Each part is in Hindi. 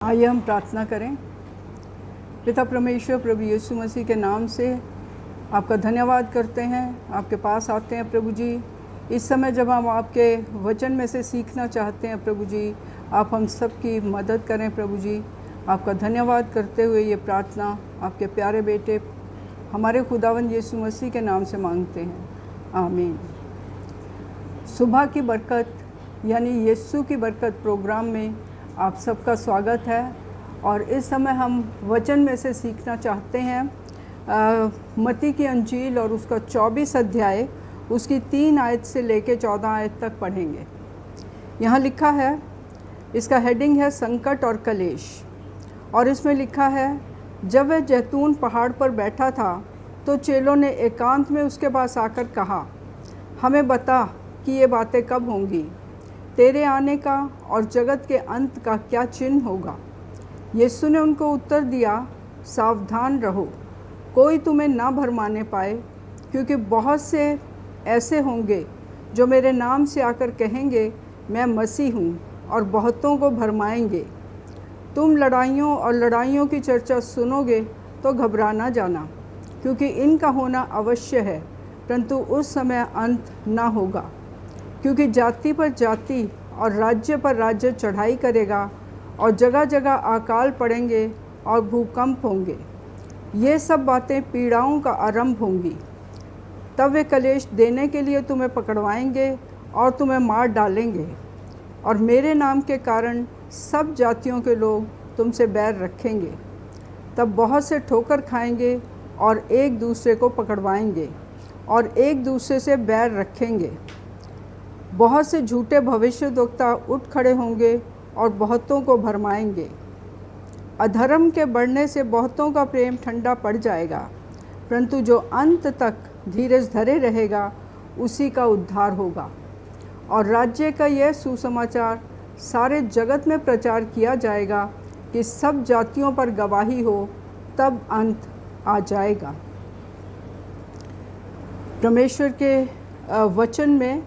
आइए हम प्रार्थना करें। पिता परमेश्वर, प्रभु यीशु मसीह के नाम से आपका धन्यवाद करते हैं, आपके पास आते हैं प्रभु जी। इस समय जब हम आपके वचन में से सीखना चाहते हैं प्रभु जी, आप हम सब की मदद करें प्रभु जी। आपका धन्यवाद करते हुए ये प्रार्थना आपके प्यारे बेटे हमारे खुदावंद यीशु मसीह के नाम से मांगते हैं, आमीन। सुबह की बरकत यानी यीशु की बरकत प्रोग्राम में आप सबका स्वागत है। और इस समय हम वचन में से सीखना चाहते हैं मत्ती की अंजील और उसका 24 अध्याय, उसकी 3 आयत से लेकर 14 आयत तक पढ़ेंगे। यहाँ लिखा है, इसका हेडिंग है संकट और कलेश। और इसमें लिखा है, जब वह जैतून पहाड़ पर बैठा था तो चेलों ने एकांत में उसके पास आकर कहा, हमें बता कि ये बातें कब होंगी, तेरे आने का और जगत के अंत का क्या चिन्ह होगा। यीशु ने उनको उत्तर दिया, सावधान रहो, कोई तुम्हें ना भरमाने पाए, क्योंकि बहुत से ऐसे होंगे जो मेरे नाम से आकर कहेंगे मैं मसीह हूँ, और बहुतों को भरमाएंगे। तुम लड़ाइयों और लड़ाइयों की चर्चा सुनोगे तो घबरा ना जाना, क्योंकि इनका होना अवश्य है, परंतु उस समय अंत ना होगा। क्योंकि जाति पर जाति और राज्य पर राज्य चढ़ाई करेगा, और जगह जगह अकाल पड़ेंगे और भूकंप होंगे। ये सब बातें पीड़ाओं का आरंभ होंगी। तब वे कलेश देने के लिए तुम्हें पकड़वाएंगे और तुम्हें मार डालेंगे, और मेरे नाम के कारण सब जातियों के लोग तुमसे बैर रखेंगे। तब बहुत से ठोकर खाएंगे और एक दूसरे को पकड़वाएंगे और एक दूसरे से बैर रखेंगे। बहुत से झूठे भविष्यद्वक्ता उठ खड़े होंगे और बहुतों को भरमाएंगे। अधर्म के बढ़ने से बहुतों का प्रेम ठंडा पड़ जाएगा, परंतु जो अंत तक धीरज धरे रहेगा उसी का उद्धार होगा। और राज्य का यह सुसमाचार सारे जगत में प्रचार किया जाएगा कि सब जातियों पर गवाही हो, तब अंत आ जाएगा। परमेश्वर के वचन में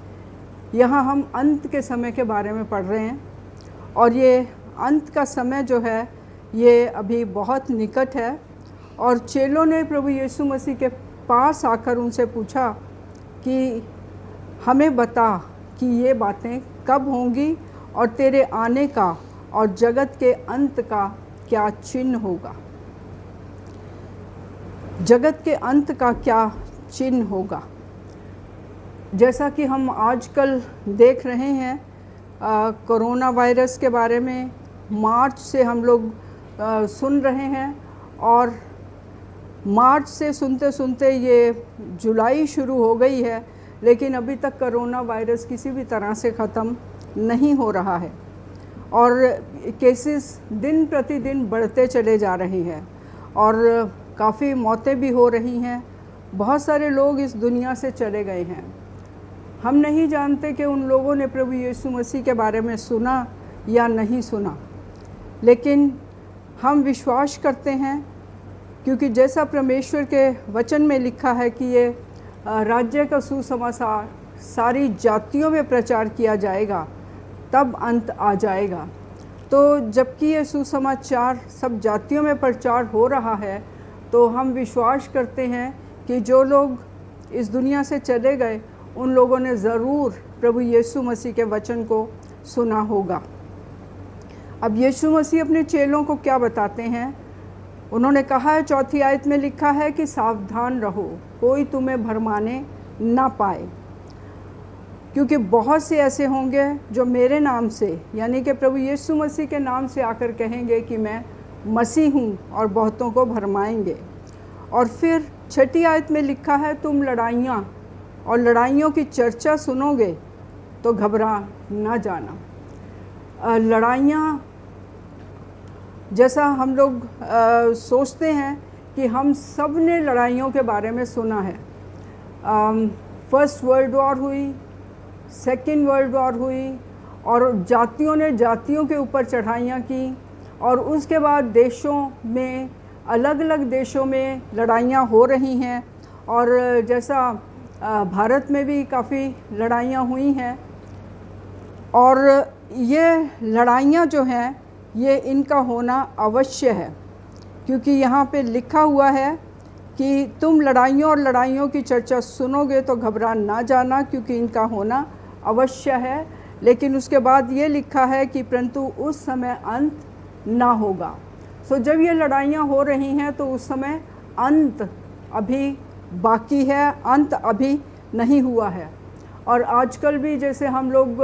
यहाँ हम अंत के समय के बारे में पढ़ रहे हैं, और ये अंत का समय जो है ये अभी बहुत निकट है। और चेलों ने प्रभु यीशु मसीह के पास आकर उनसे पूछा कि हमें बता कि ये बातें कब होंगी, और तेरे आने का और जगत के अंत का क्या चिन्ह होगा। जगत के अंत का क्या चिन्ह होगा। जैसा कि हम आजकल देख रहे हैं कोरोना वायरस के बारे में, मार्च से हम लोग सुन रहे हैं, और मार्च से सुनते सुनते ये जुलाई शुरू हो गई है, लेकिन अभी तक कोरोना वायरस किसी भी तरह से ख़त्म नहीं हो रहा है, और केसेस दिन प्रतिदिन बढ़ते चले जा रहे हैं, और काफ़ी मौतें भी हो रही हैं। बहुत सारे लोग इस दुनिया से चले गए हैं। हम नहीं जानते कि उन लोगों ने प्रभु यीशु मसीह के बारे में सुना या नहीं सुना, लेकिन हम विश्वास करते हैं, क्योंकि जैसा परमेश्वर के वचन में लिखा है कि ये राज्य का सुसमाचार सारी जातियों में प्रचार किया जाएगा, तब अंत आ जाएगा। तो जबकि ये सुसमाचार सब जातियों में प्रचार हो रहा है, तो हम विश्वास करते हैं कि जो लोग इस दुनिया से चले गए उन लोगों ने ज़रूर प्रभु यीशु मसीह के वचन को सुना होगा। अब यीशु मसीह अपने चेलों को क्या बताते हैं। उन्होंने कहा है, 4 आयत में लिखा है कि सावधान रहो, कोई तुम्हें भरमाने ना पाए, क्योंकि बहुत से ऐसे होंगे जो मेरे नाम से यानी कि प्रभु यीशु मसीह के नाम से आकर कहेंगे कि मैं मसीह हूँ, और बहुतों को भरमाएंगे। और फिर 6 आयत में लिखा है, तुम लड़ाइयाँ और लड़ाइयों की चर्चा सुनोगे तो घबरा ना जाना। लड़ाइयाँ, जैसा हम लोग सोचते हैं कि हम सब ने लड़ाइयों के बारे में सुना है। फर्स्ट वर्ल्ड वॉर हुई, सेकेंड वर्ल्ड वॉर हुई, और जातियों ने जातियों के ऊपर चढ़ाइयाँ की, और उसके बाद देशों में, अलग अलग देशों में लड़ाइयाँ हो रही हैं। और जैसा भारत में भी काफ़ी लड़ाइयाँ हुई हैं, और ये लड़ाइयाँ जो हैं ये इनका होना अवश्य है, क्योंकि यहाँ पे लिखा हुआ है कि तुम लड़ाइयों और लड़ाइयों की चर्चा सुनोगे तो घबरा ना जाना, क्योंकि इनका होना अवश्य है। लेकिन उसके बाद ये लिखा है कि परंतु उस समय अंत ना होगा। सो जब ये लड़ाइयाँ हो रही हैं तो उस समय अंत अभी बाकी है, अंत अभी नहीं हुआ है। और आजकल भी जैसे हम लोग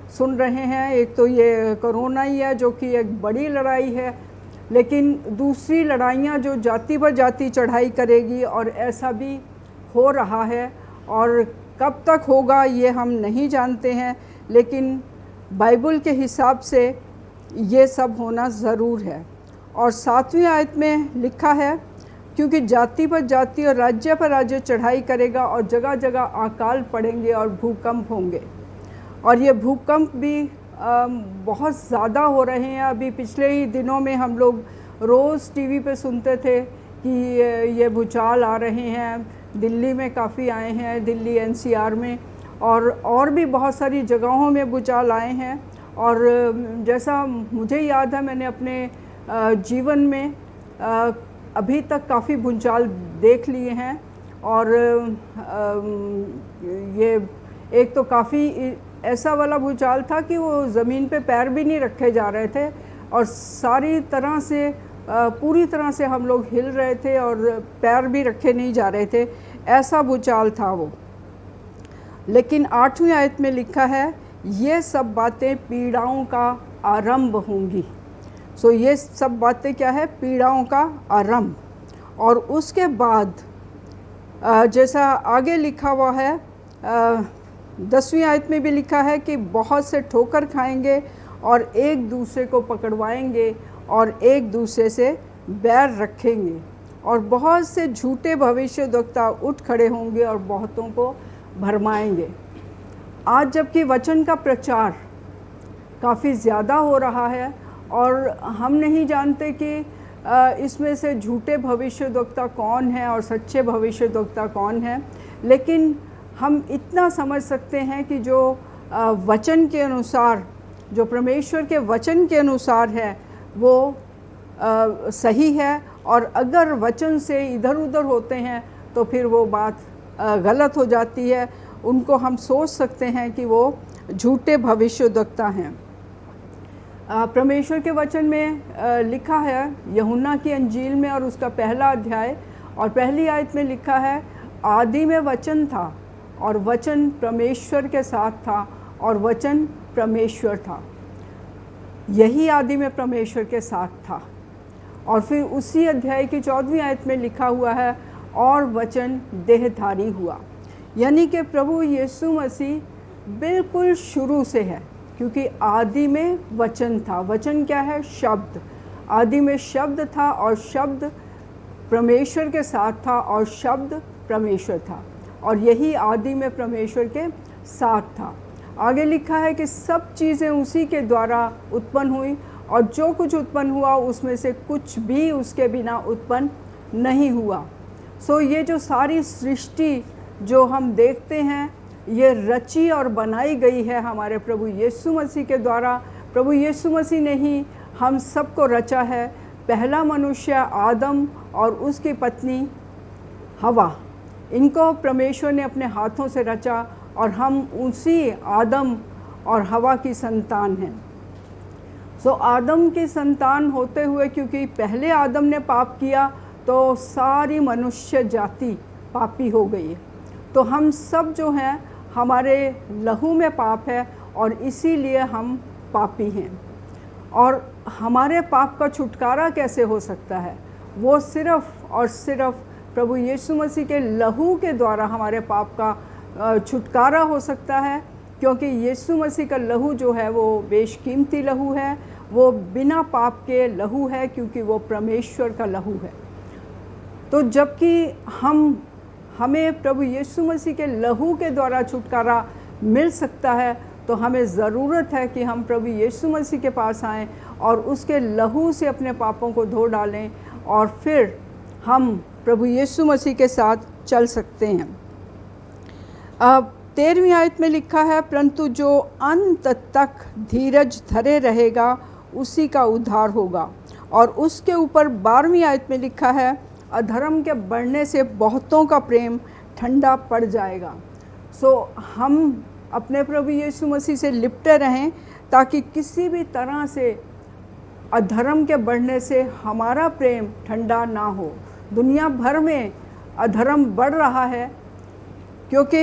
सुन रहे हैं, एक तो ये कोरोना ही है जो कि एक बड़ी लड़ाई है, लेकिन दूसरी लड़ाइयाँ जो जाति पर जाति चढ़ाई करेगी, और ऐसा भी हो रहा है। और कब तक होगा ये हम नहीं जानते हैं, लेकिन बाइबल के हिसाब से ये सब होना ज़रूर है। और 7वीं आयत में लिखा है, क्योंकि जाति पर जाति और राज्य पर राज्य चढ़ाई करेगा और जगह जगह अकाल पड़ेंगे और भूकंप होंगे। और ये भूकंप भी बहुत ज़्यादा हो रहे हैं। अभी पिछले ही दिनों में हम लोग रोज़ टीवी पे सुनते थे कि ये भूचाल आ रहे हैं, दिल्ली में काफ़ी आए हैं, दिल्ली एनसीआर में, और भी बहुत सारी जगहों में भूचाल आए हैं। और जैसा मुझे याद है, मैंने अपने जीवन में अभी तक काफ़ी भूचाल देख लिए हैं। और ये एक तो काफ़ी ऐसा वाला भूचाल था कि वो ज़मीन पे पैर भी नहीं रखे जा रहे थे, और सारी तरह से पूरी तरह से हम लोग हिल रहे थे और पैर भी रखे नहीं जा रहे थे, ऐसा भूचाल था वो। लेकिन 8वीं आयत में लिखा है, ये सब बातें पीड़ाओं का आरंभ होंगी। सो ये सब बातें क्या है? पीड़ाओं का आरंभ। और उसके बाद जैसा आगे लिखा हुआ है 10वीं आयत में भी लिखा है कि बहुत से ठोकर खाएंगे और एक दूसरे को पकड़वाएंगे और एक दूसरे से बैर रखेंगे, और बहुत से झूठे भविष्यद्वक्ता उठ खड़े होंगे और बहुतों को भरमाएंगे। आज जबकि वचन का प्रचार काफ़ी ज़्यादा हो रहा है और हम नहीं जानते कि इसमें से झूठे भविष्यद्वक्ता कौन है और सच्चे भविष्यद्वक्ता कौन है, लेकिन हम इतना समझ सकते हैं कि जो वचन के अनुसार, जो परमेश्वर के वचन के अनुसार है, वो सही है। और अगर वचन से इधर उधर होते हैं तो फिर वो बात गलत हो जाती है, उनको हम सोच सकते हैं कि वो झूठे भविष्यद्वक्ता हैं। परमेश्वर के वचन में लिखा है यूहन्ना की अंजील में और उसका 1 अध्याय और 1 आयत में लिखा है, आदि में वचन था और वचन परमेश्वर के साथ था और वचन परमेश्वर था। यही आदि में परमेश्वर के साथ था। और फिर उसी अध्याय की 14वीं आयत में लिखा हुआ है, और वचन देहधारी हुआ। यानी कि प्रभु यीशु मसीह बिल्कुल शुरू से है, क्योंकि आदि में वचन था। वचन क्या है? शब्द। आदि में शब्द था और शब्द परमेश्वर के साथ था और शब्द परमेश्वर था, और यही आदि में परमेश्वर के साथ था। आगे लिखा है कि सब चीज़ें उसी के द्वारा उत्पन्न हुई, और जो कुछ उत्पन्न हुआ उसमें से कुछ भी उसके बिना उत्पन्न नहीं हुआ। सो ये जो सारी सृष्टि जो हम देखते हैं, ये रची और बनाई गई है हमारे प्रभु यीशु मसीह के द्वारा। प्रभु यीशु मसीह ने ही हम सबको रचा है। पहला मनुष्य आदम और उसकी पत्नी हवा, इनको परमेश्वर ने अपने हाथों से रचा, और हम उसी आदम और हवा की संतान हैं। सो आदम की संतान होते हुए, क्योंकि पहले आदम ने पाप किया तो सारी मनुष्य जाति पापी हो गई है। तो हम सब जो हैं, हमारे लहू में पाप है और इसीलिए हम पापी हैं। और हमारे पाप का छुटकारा कैसे हो सकता है? वो सिर्फ़ और सिर्फ प्रभु यीशु मसीह के लहू के द्वारा हमारे पाप का छुटकारा हो सकता है, क्योंकि यीशु मसीह का लहू जो है वो बेशकीमती लहू है, वो बिना पाप के लहू है, क्योंकि वो परमेश्वर का लहू है। तो जबकि हमें प्रभु यीशु मसीह के लहू के द्वारा छुटकारा मिल सकता है, तो हमें ज़रूरत है कि हम प्रभु यीशु मसीह के पास आएँ और उसके लहू से अपने पापों को धो डालें, और फिर हम प्रभु यीशु मसीह के साथ चल सकते हैं। अब 13वीं आयत में लिखा है, परंतु जो अंत तक धीरज धरे रहेगा उसी का उद्धार होगा। और उसके ऊपर 12वीं आयत में लिखा है, अधर्म के बढ़ने से बहुतों का प्रेम ठंडा पड़ जाएगा। हम अपने प्रभु यीशु मसीह से लिपटे रहें ताकि किसी भी तरह से अधर्म के बढ़ने से हमारा प्रेम ठंडा ना हो। दुनिया भर में अधर्म बढ़ रहा है क्योंकि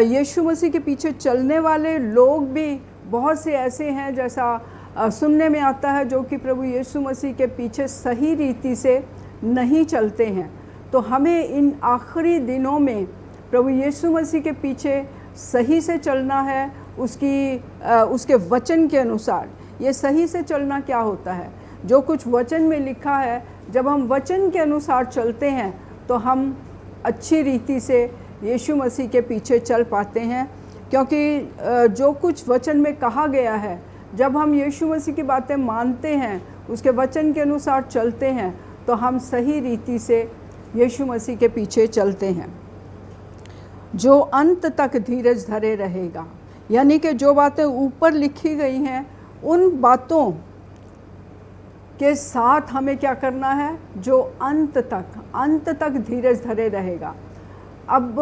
यीशु मसीह के पीछे चलने वाले लोग भी बहुत से ऐसे हैं, जैसा सुनने में आता है, जो कि प्रभु यीशु मसीह के पीछे सही रीति से नहीं चलते हैं। तो हमें इन आखिरी दिनों में प्रभु यीशु मसीह के पीछे सही से चलना है, उसके वचन के अनुसार। ये सही से चलना क्या होता है? जो कुछ वचन में लिखा है, जब हम वचन के अनुसार चलते हैं तो हम अच्छी रीति से यीशु मसीह के पीछे चल पाते हैं, क्योंकि जो कुछ वचन में कहा गया है, जब हम यीशु मसीह की बातें मानते हैं, उसके वचन के अनुसार चलते हैं, तो हम सही रीति से यीशु मसीह के पीछे चलते हैं। जो अंत तक धीरज धरे रहेगा, यानी कि जो बातें ऊपर लिखी गई हैं, उन बातों के साथ हमें क्या करना है? जो अंत तक धीरज धरे रहेगा। अब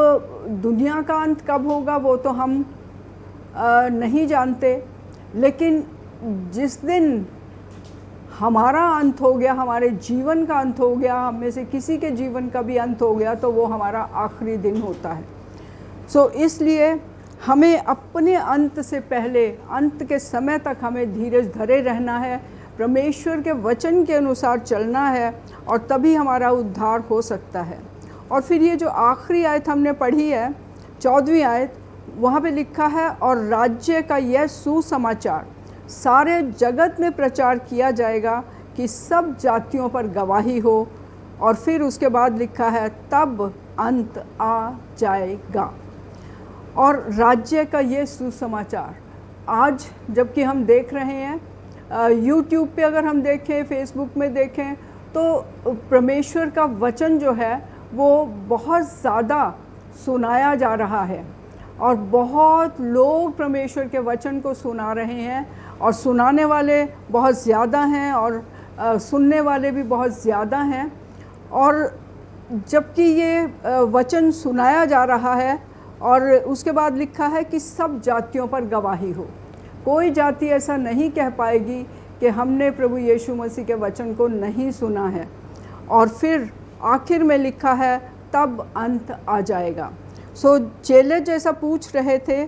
दुनिया का अंत कब होगा वो तो हम नहीं जानते, लेकिन जिस दिन हमारा अंत हो गया, हमारे जीवन का अंत हो गया, हम में से किसी के जीवन का भी अंत हो गया, तो वो हमारा आखिरी दिन होता है। इसलिए हमें अपने अंत से पहले, अंत के समय तक हमें धीरज धरे रहना है, परमेश्वर के वचन के अनुसार चलना है, और तभी हमारा उद्धार हो सकता है। और फिर ये जो आखिरी आयत हमने पढ़ी है, 14वीं आयत, वहाँ पे लिखा है, और राज्य का यह सुसमाचार सारे जगत में प्रचार किया जाएगा कि सब जातियों पर गवाही हो। और फिर उसके बाद लिखा है, तब अंत आ जाएगा। और राज्य का ये सुसमाचार आज जबकि हम देख रहे हैं, यूट्यूब पे अगर हम देखें, फेसबुक में देखें, तो परमेश्वर का वचन जो है वो बहुत ज़्यादा सुनाया जा रहा है, और बहुत लोग परमेश्वर के वचन को सुना रहे हैं, और सुनाने वाले बहुत ज़्यादा हैं, और सुनने वाले भी बहुत ज़्यादा हैं। और जबकि ये वचन सुनाया जा रहा है, और उसके बाद लिखा है कि सब जातियों पर गवाही हो। कोई जाति ऐसा नहीं कह पाएगी कि हमने प्रभु यीशु मसीह के वचन को नहीं सुना है। और फिर आखिर में लिखा है, तब अंत आ जाएगा। चेले जैसा पूछ रहे थे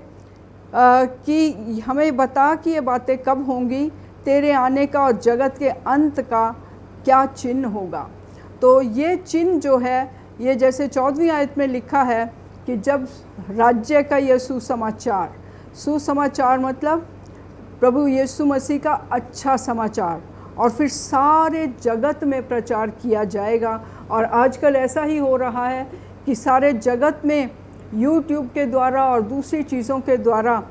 कि हमें बता कि ये बातें कब होंगी, तेरे आने का और जगत के अंत का क्या चिन्ह होगा। तो ये चिन्ह जो है, ये जैसे 14वीं आयत में लिखा है कि जब राज्य का यह सुसमाचार मतलब प्रभु यीशु मसीह का अच्छा समाचार, और फिर सारे जगत में प्रचार किया जाएगा। और आजकल ऐसा ही हो रहा है कि सारे जगत में यूट्यूब के द्वारा और दूसरी चीज़ों के द्वारा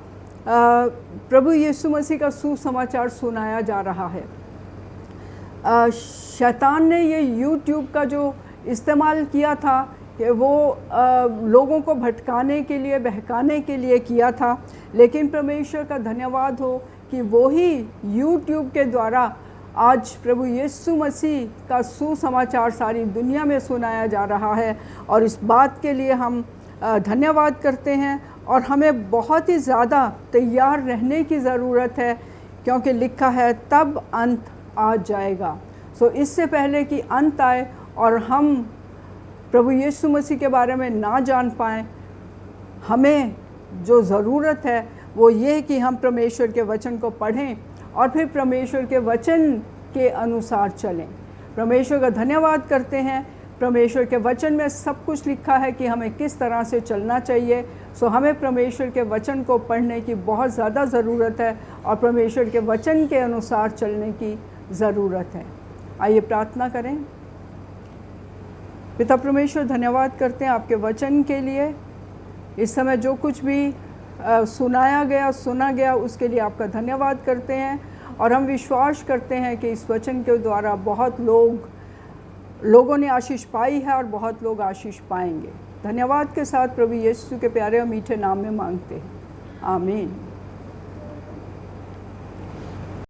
प्रभु यीशु मसीह का सुसमाचार सुनाया जा रहा है। शैतान ने ये यूट्यूब का जो इस्तेमाल किया था कि वो लोगों को भटकाने के लिए, बहकाने के लिए किया था, लेकिन परमेश्वर का धन्यवाद हो कि वो ही यूट्यूब के द्वारा आज प्रभु यीशु मसीह का सुसमाचार सारी दुनिया में सुनाया जा रहा है। और इस बात के लिए हम धन्यवाद करते हैं, और हमें बहुत ही ज़्यादा तैयार रहने की ज़रूरत है, क्योंकि लिखा है तब अंत आ जाएगा। इससे पहले कि अंत आए और हम प्रभु यीशु मसीह के बारे में ना जान पाएँ, हमें जो ज़रूरत है वो ये कि हम परमेश्वर के वचन को पढ़ें और फिर परमेश्वर के वचन के अनुसार चलें। परमेश्वर का धन्यवाद करते हैं। परमेश्वर के वचन में सब कुछ लिखा है कि हमें किस तरह से चलना चाहिए। हमें परमेश्वर के वचन को पढ़ने की बहुत ज़्यादा ज़रूरत है और परमेश्वर के वचन के अनुसार चलने की ज़रूरत है। आइए प्रार्थना करें। पिता परमेश्वर, धन्यवाद करते हैं आपके वचन के लिए। इस समय जो कुछ भी सुना गया उसके लिए आपका धन्यवाद करते हैं, और हम विश्वास करते हैं कि इस वचन के द्वारा बहुत लोगों ने आशीष पाई है और बहुत लोग आशीष पाएंगे। धन्यवाद के साथ प्रभु यीशु के प्यारे और मीठे नाम में मांगते हैं, आमीन।